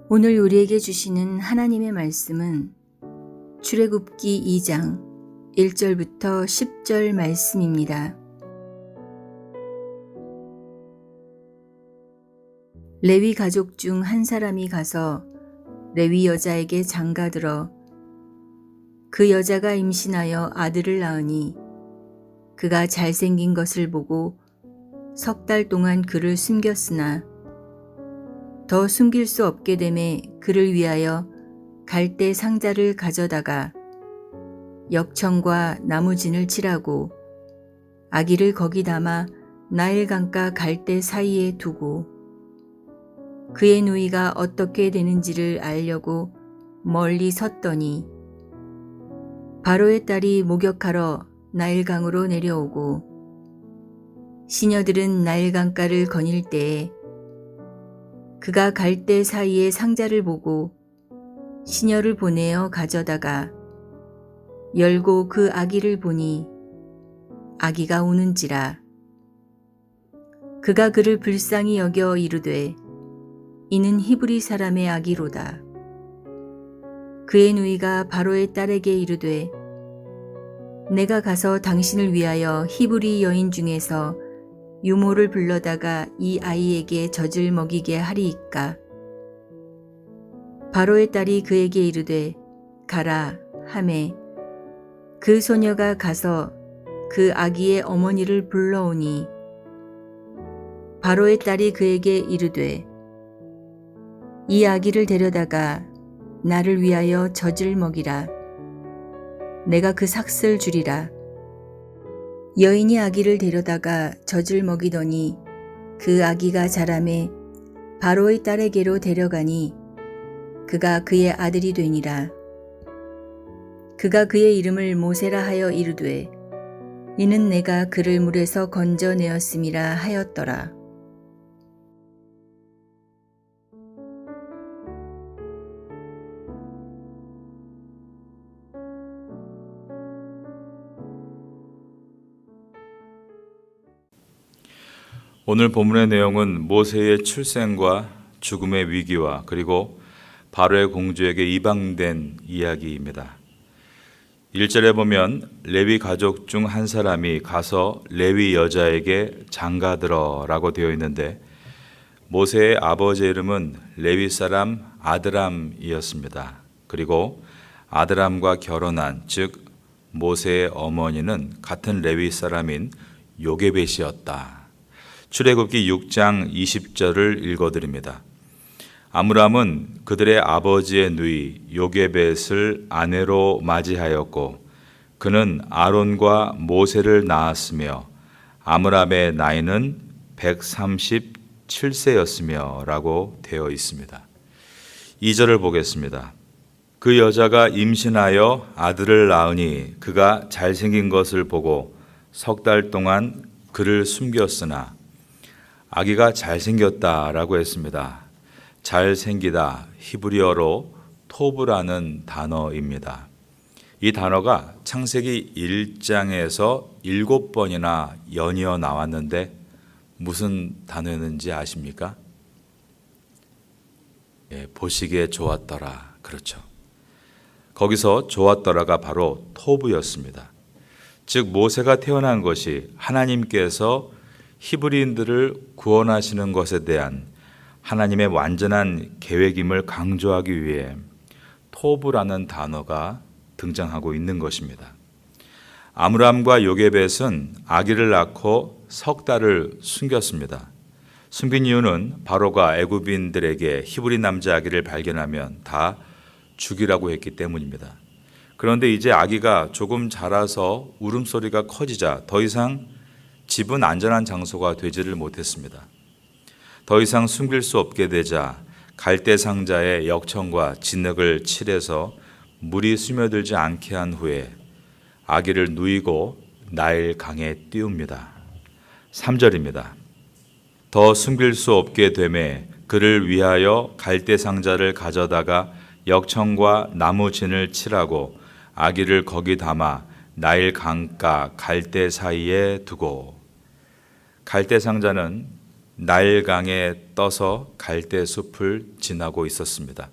오늘 우리에게 주시는 하나님의 말씀은 출애굽기 2장 1절부터 10절 말씀입니다. 레위 가족 중 한 사람이 가서 레위 여자에게 장가들어 그 여자가 임신하여 아들을 낳으니 그가 잘생긴 것을 보고 석 달 동안 그를 숨겼으나 더 숨길 수 없게 되매 그를 위하여 갈대 상자를 가져다가 역청과 나무진을 칠하고 아기를 거기 담아 나일강가 갈대 사이에 두고 그의 누이가 어떻게 되는지를 알려고 멀리 섰더니 바로의 딸이 목욕하러 나일강으로 내려오고 시녀들은 나일강가를 거닐 때에 그가 갈대 사이에 상자를 보고 시녀를 보내어 가져다가 열고 그 아기를 보니 아기가 우는지라. 그가 그를 불쌍히 여겨 이르되 이는 히브리 사람의 아기로다. 그의 누이가 바로의 딸에게 이르되 내가 가서 당신을 위하여 히브리 여인 중에서 유모를 불러다가 이 아이에게 젖을 먹이게 하리이까. 바로의 딸이 그에게 이르되 가라 하매 그 소녀가 가서 그 아기의 어머니를 불러오니 바로의 딸이 그에게 이르되 이 아기를 데려다가 나를 위하여 젖을 먹이라. 내가 그 삭슬 주리라. 여인이 아기를 데려다가 젖을 먹이더니 그 아기가 자라매 바로의 딸에게로 데려가니 그가 그의 아들이 되니라. 그가 그의 이름을 모세라 하여 이르되 이는 내가 그를 물에서 건져내었음이라 하였더라. 오늘 본문의 내용은 모세의 출생과 죽음의 위기와 그리고 바로의 공주에게 이방된 이야기입니다. 1절에 보면 레위 가족 중 한 사람이 가서 레위 여자에게 장가들어 라고 되어 있는데 모세의 아버지의 이름은 레위 사람 아드람이었습니다. 그리고 아드람과 결혼한 즉 모세의 어머니는 같은 레위 사람인 요게벳이었다. 출애굽기 6장 20절을 읽어드립니다. 아므람은 그들의 아버지의 누이 요게벳을 아내로 맞이하였고 그는 아론과 모세를 낳았으며 아므람의 나이는 137세였으며 라고 되어 있습니다. 2절을 보겠습니다. 그 여자가 임신하여 아들을 낳으니 그가 잘생긴 것을 보고 석 달 동안 그를 숨겼으나 아기가 잘생겼다라고 했습니다. 잘생기다 히브리어로 토브라는 단어입니다. 이 단어가 창세기 1장에서 7번이나 연이어 나왔는데 무슨 단어였는지 아십니까? 보시기에 좋았더라. 그렇죠. 거기서 좋았더라가 바로 토브였습니다. 즉 모세가 태어난 것이 하나님께서 히브리인들을 구원하시는 것에 대한 하나님의 완전한 계획임을 강조하기 위해 토브라는 단어가 등장하고 있는 것입니다. 아므람과 요게벳은 아기를 낳고 석 달을 숨겼습니다. 숨긴 이유는 바로가 애굽인들에게 히브리 남자 아기를 발견하면 다 죽이라고 했기 때문입니다. 그런데 이제 아기가 조금 자라서 울음소리가 커지자 더 이상 집은 안전한 장소가 되지를 못했습니다. 더 이상 숨길 수 없게 되자 갈대 상자에 역청과 진흙을 칠해서 물이 스며들지 않게 한 후에 아기를 누이고 나일 강에 띄웁니다. 3절입니다. 더 숨길 수 없게 되매 그를 위하여 갈대 상자를 가져다가 역청과 나무진을 칠하고 아기를 거기 담아 나일 강가 갈대 사이에 두고 갈대 상자는 나일강에 떠서 갈대 숲을 지나고 있었습니다.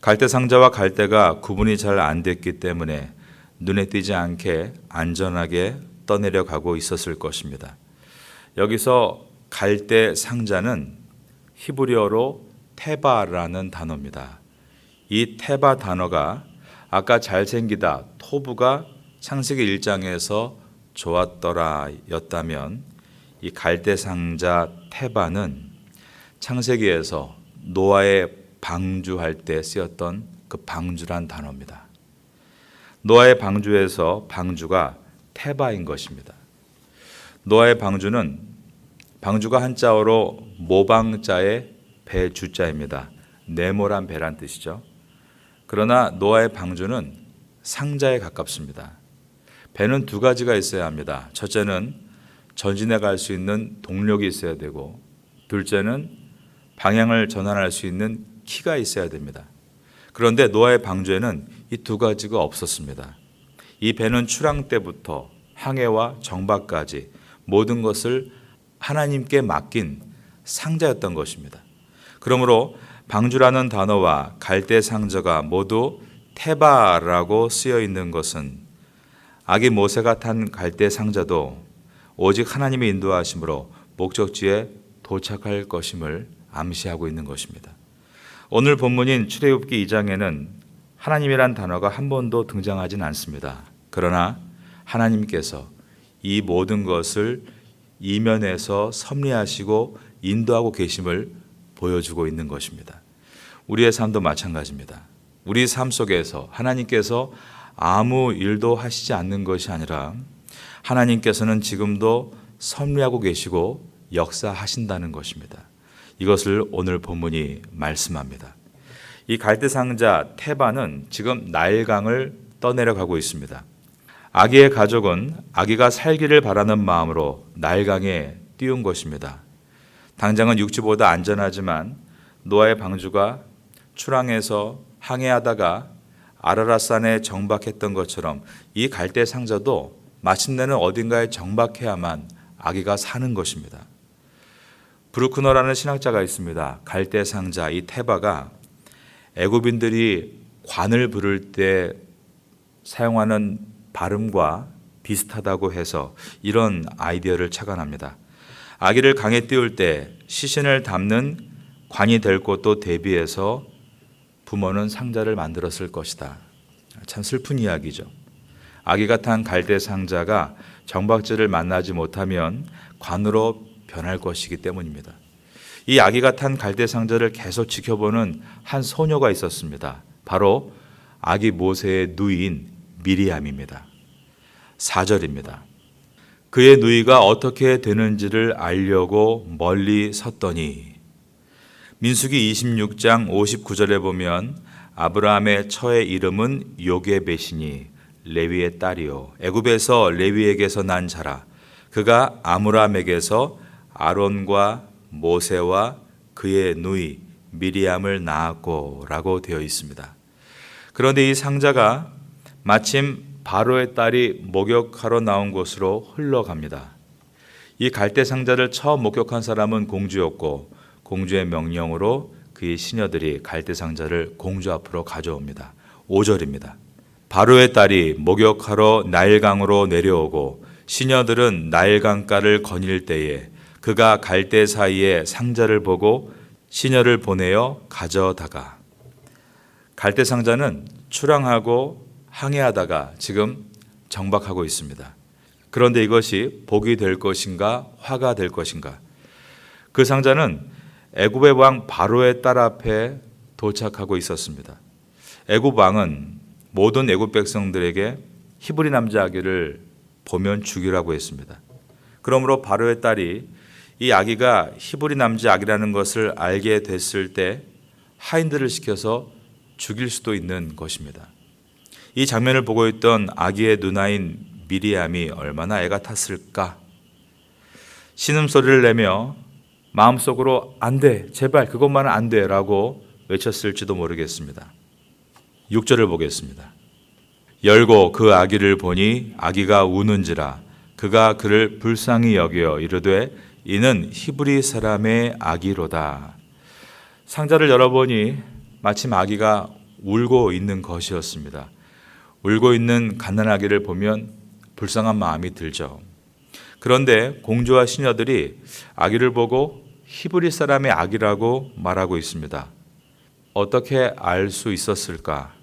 갈대 상자와 갈대가 구분이 잘 안 됐기 때문에 눈에 띄지 않게 안전하게 떠내려 가고 있었을 것입니다. 여기서 갈대 상자는 히브리어로 테바라는 단어입니다. 이 테바 단어가 아까 잘생기다 토부가 창세기 1장에서 좋았더라 였다면 이 갈대 상자 테바는 창세기에서 노아의 방주할 때 쓰였던 그 방주란 단어입니다. 노아의 방주에서 방주가 테바인 것입니다. 노아의 방주가 한자어로 모방자의 배주자입니다. 네모란 배란 뜻이죠. 그러나 노아의 방주는 상자에 가깝습니다. 배는 두 가지가 있어야 합니다. 첫째는 전진해 갈 수 있는 동력이 있어야 되고, 둘째는 방향을 전환할 수 있는 키가 있어야 됩니다. 그런데 노아의 방주에는 이 두 가지가 없었습니다. 이 배는 출항 때부터 항해와 정박까지 모든 것을 하나님께 맡긴 상자였던 것입니다. 그러므로 방주라는 단어와 갈대 상자가 모두 테바라고 쓰여 있는 것은 아기 모세가 탄 갈대 상자도 오직 하나님의 인도하심으로 목적지에 도착할 것임을 암시하고 있는 것입니다. 오늘 본문인 출애굽기 2장에는 하나님이란 단어가 한 번도 등장하진 않습니다. 그러나 하나님께서 이 모든 것을 이면에서 섭리하시고 인도하고 계심을 보여주고 있는 것입니다. 우리의 삶도 마찬가지입니다. 우리 삶 속에서 하나님께서 아무 일도 하시지 않는 것이 아니라 하나님께서는 지금도 섭리하고 계시고 역사하신다는 것입니다. 이것을 오늘 본문이 말씀합니다. 이 갈대 상자 테바는 지금 나일강을 떠내려가고 있습니다. 아기의 가족은 아기가 살기를 바라는 마음으로 나일강에 띄운 것입니다. 당장은 육지보다 안전하지만 노아의 방주가 출항해서 항해하다가 아라랏산에 정박했던 것처럼 이 갈대 상자도 마침내는 어딘가에 정박해야만 아기가 사는 것입니다. 브루크너라는 신학자가 있습니다. 갈대 상자 이 테바가 애굽인들이 관을 부를 때 사용하는 발음과 비슷하다고 해서 이런 아이디어를 착안합니다. 아기를 강에 띄울 때 시신을 담는 관이 될 곳도 대비해서 부모는 상자를 만들었을 것이다. 참 슬픈 이야기죠. 아기가 탄 갈대 상자가 정박지를 만나지 못하면 관으로 변할 것이기 때문입니다. 이 아기가 탄 갈대 상자를 계속 지켜보는 한 소녀가 있었습니다. 바로 아기 모세의 누이인 미리암입니다. 4절입니다. 그의 누이가 어떻게 되는지를 알려고 멀리 섰더니, 민수기 26장 59절에 보면 아브라함의 처의 이름은 요게벳이니 레위의 딸이요 애굽에서 레위에게서 난 자라. 그가 아므람에게서 아론과 모세와 그의 누이 미리암을 낳았고 라고 되어 있습니다. 그런데 이 상자가 마침 바로의 딸이 목욕하러 나온 곳으로 흘러갑니다. 이 갈대 상자를 처음 목격한 사람은 공주였고 공주의 명령으로 그의 시녀들이 갈대 상자를 공주 앞으로 가져옵니다. 5절입니다. 바로의 딸이 목욕하러 나일강으로 내려오고 시녀들은 나일강가를 거닐 때에 그가 갈대 사이에 상자를 보고 시녀를 보내어 가져다가, 갈대 상자는 출항하고 항해하다가 지금 정박하고 있습니다. 그런데 이것이 복이 될 것인가 화가 될 것인가? 그 상자는 애굽의 왕 바로의 딸 앞에 도착하고 있었습니다. 애굽 왕은 모든 애굽 백성들에게 히브리 남자 아기를 보면 죽이라고 했습니다. 그러므로 바로의 딸이 이 아기가 히브리 남자 아기라는 것을 알게 됐을 때 하인들을 시켜서 죽일 수도 있는 것입니다. 이 장면을 보고 있던 아기의 누나인 미리암이 얼마나 애가 탔을까? 신음소리를 내며 마음속으로 안 돼, 제발 그것만은 안 돼 라고 외쳤을지도 모르겠습니다. 6절을 보겠습니다. 열고 그 아기를 보니 아기가 우는지라 그가 그를 불쌍히 여겨 이르되 이는 히브리 사람의 아기로다. 상자를 열어보니 마침 아기가 울고 있는 것이었습니다. 울고 있는 갓난아기를 보면 불쌍한 마음이 들죠. 그런데 공주와 시녀들이 아기를 보고 히브리 사람의 아기라고 말하고 있습니다. 어떻게 알 수 있었을까?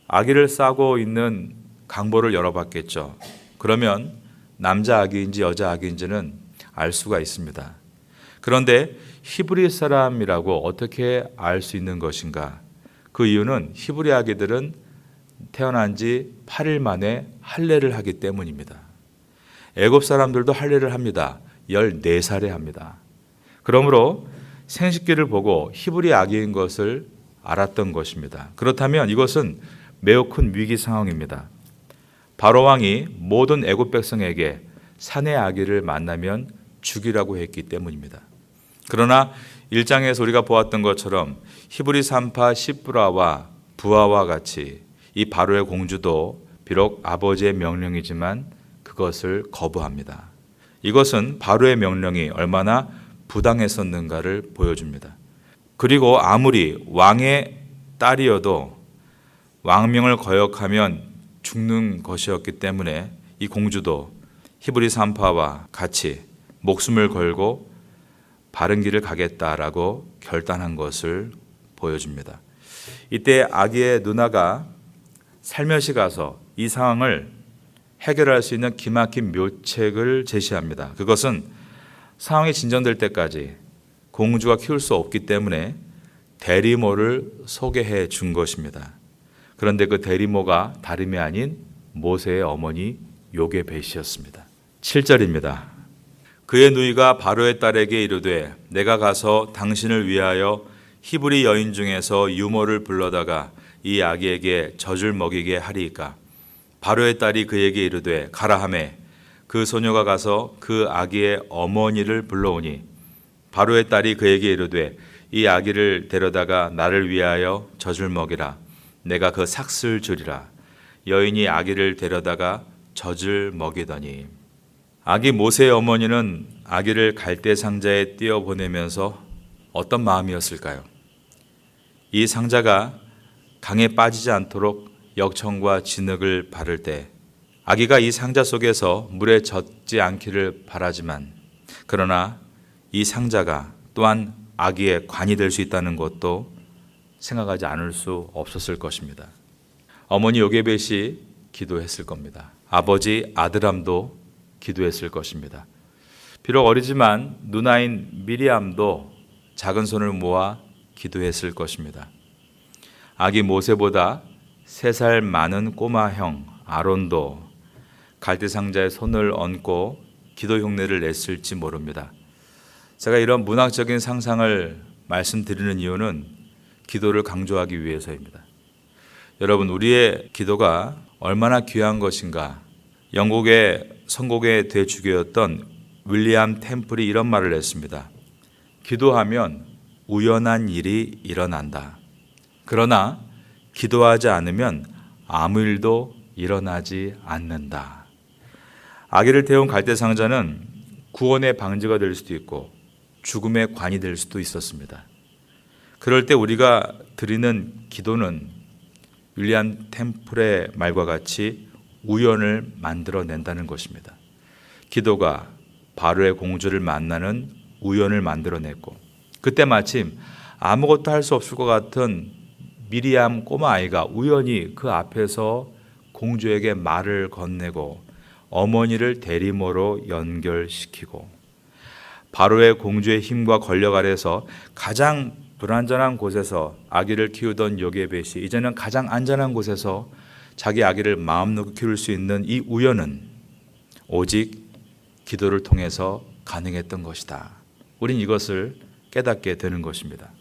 아기를 싸고 있는 강보를 열어봤겠죠. 그러면 남자 아기인지 여자 아기인지는 알 수가 있습니다. 그런데 히브리 사람이라고 어떻게 알 수 있는 것인가? 그 이유는 히브리 아기들은 태어난 지 8일 만에 할례를 하기 때문입니다. 애굽 사람들도 할례를 합니다. 14살에 합니다. 그러므로 생식기를 보고 히브리 아기인 것을 알았던 것입니다. 그렇다면 이것은 매우 큰 위기 상황입니다. 바로 왕이 모든 애굽 백성에게 사내 아기를 만나면 죽이라고 했기 때문입니다. 그러나 1장에서 우리가 보았던 것처럼 히브리 산파 시브라와 부하와 같이 이 바로의 공주도 비록 아버지의 명령이지만 그것을 거부합니다. 이것은 바로의 명령이 얼마나 부당했었는가를 보여줍니다. 그리고 아무리 왕의 딸이어도 왕명을 거역하면 죽는 것이었기 때문에 이 공주도 히브리 산파와 같이 목숨을 걸고 바른 길을 가겠다라고 결단한 것을 보여줍니다. 이때 아기의 누나가 살며시 가서 이 상황을 해결할 수 있는 기막힌 묘책을 제시합니다. 그것은 상황이 진전될 때까지 공주가 키울 수 없기 때문에 대리모를 소개해 준 것입니다. 그런데 그 대리모가 다름이 아닌 모세의 어머니 요게벳이었습니다. 7절입니다. 그의 누이가 바로의 딸에게 이르되 내가 가서 당신을 위하여 히브리 여인 중에서 유모를 불러다가 이 아기에게 젖을 먹이게 하리이까. 바로의 딸이 그에게 이르되 가라 하매 그 소녀가 가서 그 아기의 어머니를 불러오니 바로의 딸이 그에게 이르되 이 아기를 데려다가 나를 위하여 젖을 먹이라. 내가 그 삭슬 주리라. 여인이 아기를 데려다가 젖을 먹이더니 아기 모세의 어머니는 아기를 갈대 상자에 띄어 보내면서 어떤 마음이었을까요? 이 상자가 강에 빠지지 않도록 역청과 진흙을 바를 때 아기가 이 상자 속에서 물에 젖지 않기를 바라지만 그러나 이 상자가 또한 아기의 관이 될 수 있다는 것도 생각하지 않을 수 없었을 것입니다. 어머니 요게벳이 기도했을 겁니다. 아버지 아드람도 기도했을 것입니다. 비록 어리지만 누나인 미리암도 작은 손을 모아 기도했을 것입니다. 아기 모세보다 3살 많은 꼬마 형 아론도 갈대 상자에 손을 얹고 기도 흉내를 냈을지 모릅니다. 제가 이런 문학적인 상상을 말씀드리는 이유는 기도를 강조하기 위해서입니다. 여러분, 우리의 기도가 얼마나 귀한 것인가. 영국의 선곡의 대주교였던 윌리엄 템플이 이런 말을 했습니다. 기도하면 우연한 일이 일어난다. 그러나 기도하지 않으면 아무 일도 일어나지 않는다. 아기를 태운 갈대 상자는 구원의 방지가 될 수도 있고 죽음의 관이 될 수도 있었습니다. 그럴 때 우리가 드리는 기도는 윌리엄 템플의 말과 같이 우연을 만들어낸다는 것입니다. 기도가 바로의 공주를 만나는 우연을 만들어냈고 그때 마침 아무것도 할 수 없을 것 같은 미리암 꼬마 아이가 우연히 그 앞에서 공주에게 말을 건네고 어머니를 대리모로 연결시키고 바로의 공주의 힘과 권력 아래서 가장 불안전한 곳에서 아기를 키우던 요게벳이 이제는 가장 안전한 곳에서 자기 아기를 마음 놓고 키울 수 있는 이 우연은 오직 기도를 통해서 가능했던 것이다. 우린 이것을 깨닫게 되는 것입니다.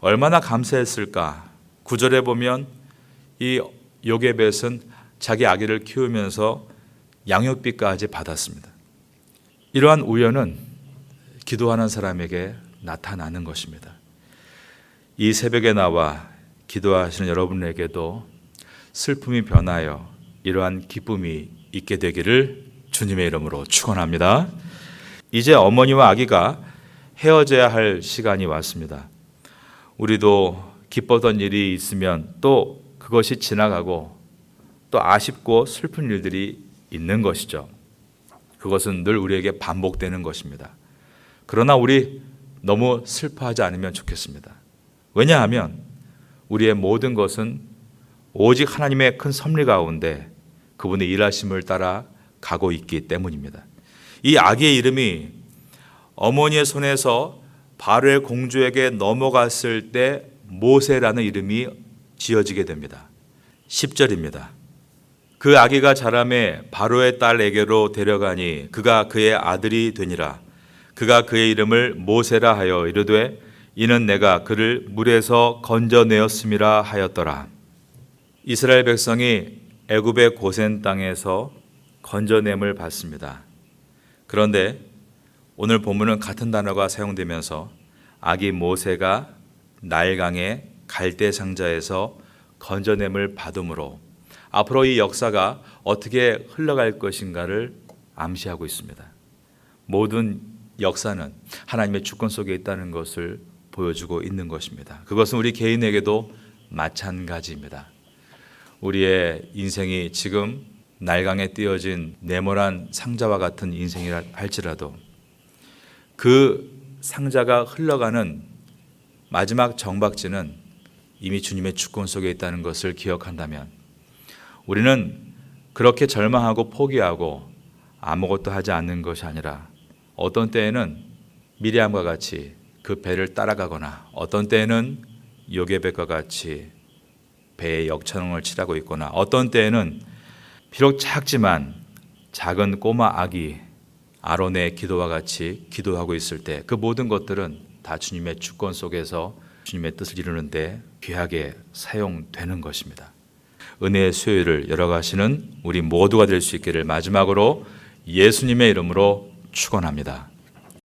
얼마나 감사했을까. 9절에 보면 이 요게벳은 자기 아기를 키우면서 양육비까지 받았습니다. 이러한 우연은 기도하는 사람에게 나타나는 것입니다. 이 새벽에 나와 기도하시는 여러분에게도 슬픔이 변하여 이러한 기쁨이 있게 되기를 주님의 이름으로 축원합니다. 이제 어머니와 아기가 헤어져야 할 시간이 왔습니다. 우리도 기뻤던 일이 있으면 또 그것이 지나가고 또 아쉽고 슬픈 일들이 있는 것이죠. 그것은 늘 우리에게 반복되는 것입니다. 그러나 우리 너무 슬퍼하지 않으면 좋겠습니다. 왜냐하면 우리의 모든 것은 오직 하나님의 큰 섭리 가운데 그분의 일하심을 따라 가고 있기 때문입니다. 이 아기의 이름이 어머니의 손에서 바로의 공주에게 넘어갔을 때 모세라는 이름이 지어지게 됩니다. 10절입니다. 그 아기가 자라매 바로의 딸에게로 데려가니 그가 그의 아들이 되니라. 그가 그의 이름을 모세라 하여 이르되 이는 내가 그를 물에서 건져내었음이라 하였더라. 이스라엘 백성이 애굽의 고센 땅에서 건져냄을 받습니다. 그런데 오늘 본문은 같은 단어가 사용되면서 아기 모세가 나일강의 갈대 상자에서 건져냄을 받음으로 앞으로 이 역사가 어떻게 흘러갈 것인가를 암시하고 있습니다. 모든 역사는 하나님의 주권 속에 있다는 것을 보여주고 있는 것입니다. 그것은 우리 개인에게도 마찬가지입니다. 우리의 인생이 지금 날강에 띄어진 네모난 상자와 같은 인생이라 할지라도 그 상자가 흘러가는 마지막 정박지는 이미 주님의 주권 속에 있다는 것을 기억한다면 우리는 그렇게 절망하고 포기하고 아무것도 하지 않는 것이 아니라 어떤 때에는 미리암과 같이 그 배를 따라가거나 어떤 때에는 요게벳과 같이 배의 역천을 칠하고 있거나 어떤 때에는 비록 작지만 작은 꼬마 아기 아론의 기도와 같이 기도하고 있을 때 그 모든 것들은 다 주님의 주권 속에서 주님의 뜻을 이루는데 귀하게 사용되는 것입니다. 은혜의 수요일을 열어가시는 우리 모두가 될 수 있기를 마지막으로 예수님의 이름으로 축원합니다.